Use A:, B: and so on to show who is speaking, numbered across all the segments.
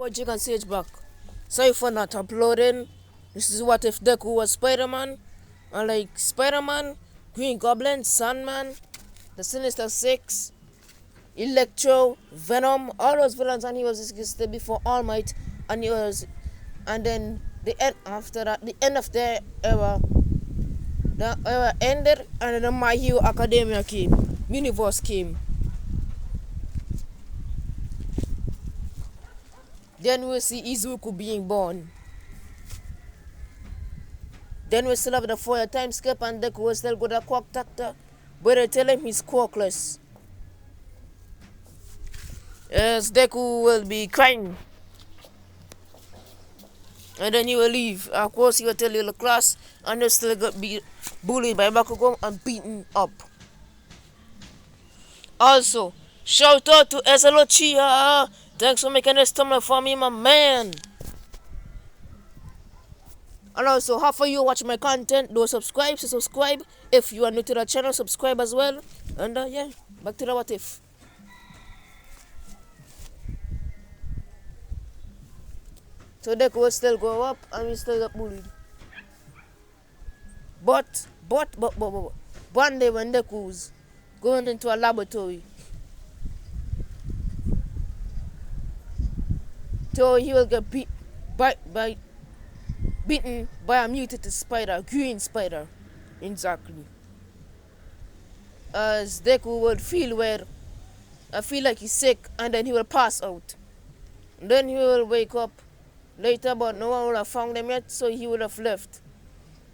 A: But you can see it's back. Sorry for not uploading. This is what if Deku was Spider-Man. And like Spider-Man, Green Goblin, Sandman, the Sinister Six, Electro, Venom, all those villains, and he was existed before All Might, and then the end after that, the end of their era, the era ended, and then the My Hero Academia came, universe came. Then we see Izuku being born. Then we still have the 4-year time skip, and Deku will still go to the Quark Doctor, but they tell him he's quarkless. Yes, Deku will be crying. And then he will leave. Of course, he will tell the class, and they'll still get bullied by Bakugo and beaten up. Also, shout out to azeluchiha. Thanks for making this thumbnail for me, my man. And also, half of you watch my content, do subscribe. So subscribe. If you are new to the channel, subscribe as well. And yeah, back to the what if. So Deku will still go up, and we still get bullied. But one day when Deku's going into a laboratory, so he will get beaten by a mutated spider, green spider, exactly. As Deku would feel like he's sick, and then he will pass out. And then he will wake up later, but no one would have found him yet, so he would have left.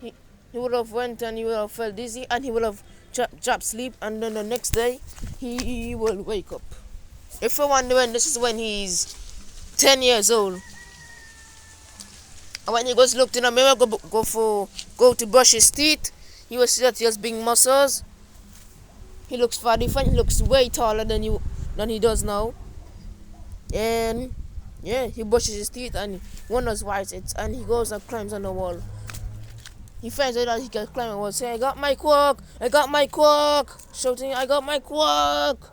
A: He would have went, and he would have felt dizzy, and he would have dropped sleep, and then the next day he will wake up. If you're wondering, this is when he's 10 years old. And when he goes look in the mirror, go to brush his teeth, he will see that he has big muscles. He looks far different. He looks way taller than he does now. And yeah, he brushes his teeth and wonders why it's, and he goes and climbs on the wall. He finds out that he can climb the wall, saying, I got my quark, shouting, I got my quark.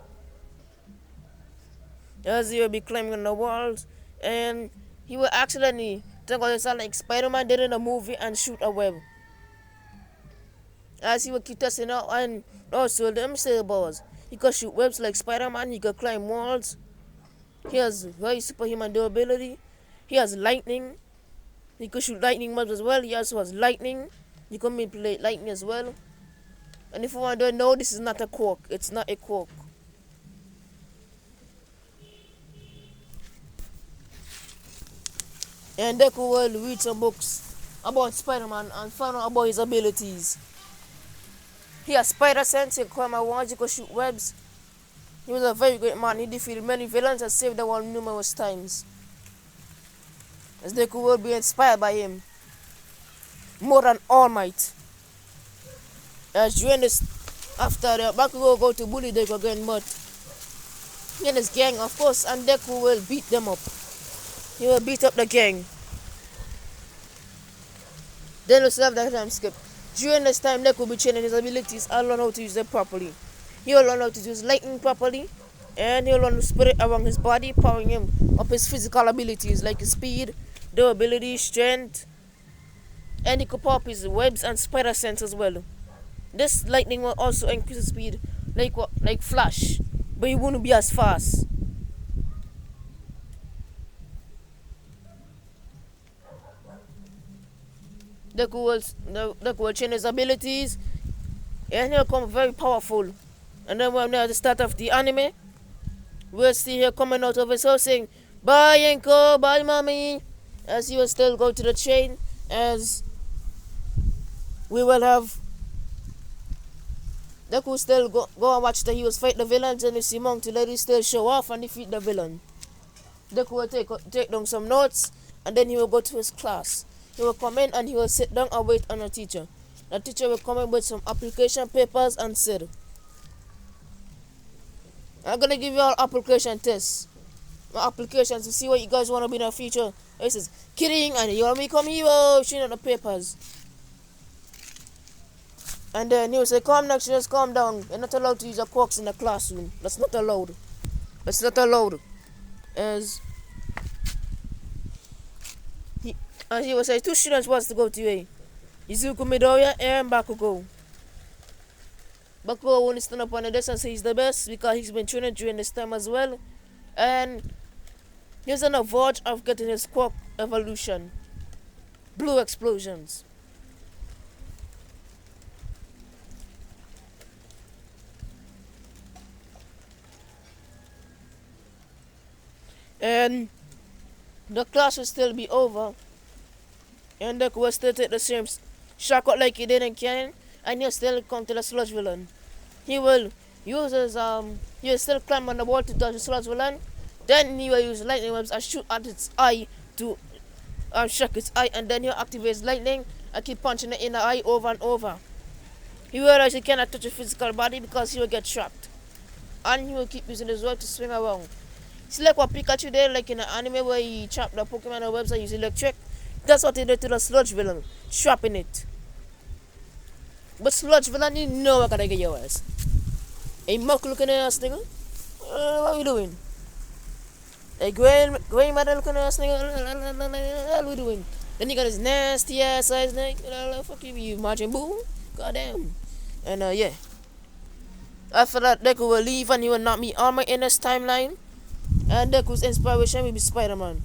A: As he will be climbing on the walls, and he will accidentally think of himself like Spider-Man did in a movie and shoot a web. As he will keep testing out, and also the mistake was, he could shoot webs like Spider-Man, he could climb walls. He has very superhuman durability. He has lightning. He could shoot lightning webs as well. He also has lightning. He can manipulate lightning as well. And if you want to know, this is not a quark. It's not a quark. And Deku will read some books about Spider-Man and find out about his abilities. He has spider sense. He can climb walls. He can shoot webs. He was a very great man. He defeated many villains and saved the world numerous times. As Deku will be inspired by him more than All Might. As during this, after the Bakugo go to bully Deku again, but he and his gang, of course, and Deku will beat them up. He will beat up the gang. Then we'll still have that time skip. During this time, Deku will be training his abilities and learn how to use them properly. He will learn how to use lightning properly, and he will learn to spread it around his body, powering him up his physical abilities like his speed, durability, strength, and he could power up his webs and spider sense as well. This lightning will also increase his speed like Flash, but he won't be as fast. Deku will change his abilities, and he'll become very powerful. And then when we're at the start of the anime, we'll see her coming out of his house saying, bye Yenko, bye mommy. As he will still go to the train, as we will have Deku still go and watch the heroes fight the villains, and you see Monkey Lady still show off and defeat the villain. Deku will take down some notes, and then he will go to his class. He will come in and he will sit down and wait on a teacher. The teacher will come in with some application papers and sit. I'm gonna give you all application tests. My applications to see what you guys want to be in the future. It says, kidding, and you want me to become hero, showing out the papers. And then he will say, calm next, just calm down. You're not allowed to use your quarks in the classroom. That's not allowed. That's not allowed. As And he was say two students wants to go to UA. Izuku Midoriya and Bakugo. Bakugo won't stand up on the desk and say he's the best because he's been training during this time as well. And he's on the verge of getting his quirk evolution. Blue explosions. And the class will still be over. And Deku will still take the same shortcut like he did in Canon. And he'll still come to the sludge villain. He will use his he'll still climb on the wall to dodge the sludge villain. Then he will use lightning webs and shoot at its eye to shock its eye, and then he'll activate his lightning and keep punching it in the eye over and over. He realizes he cannot touch a physical body because he will get trapped. And he will keep using his web to swing around. It's like what Pikachu did, like in the anime where he trapped the Pokemon on webs and used electric. That's what he did to the sludge villain, trapping it. But sludge villain, you know I gotta get your ass. Hey, muck looking ass nigga. What are you doing? Hey, grandmother looking ass nigga. What are we doing? Then you got his nasty ass eyes, nigga. Fuck you, Majin Buu. Goddamn. And yeah. After that, Deku will leave and he will not meet Armor in this timeline. And Deku's inspiration will be Spider-Man.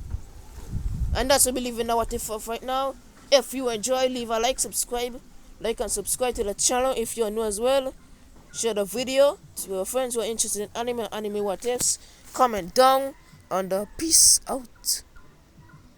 A: And that's what we leave in the what if of right now. If you enjoy, leave a like, subscribe. Like and subscribe to the channel if you're new as well. Share the video to your friends who are interested in anime and anime what ifs. Comment down. And peace out.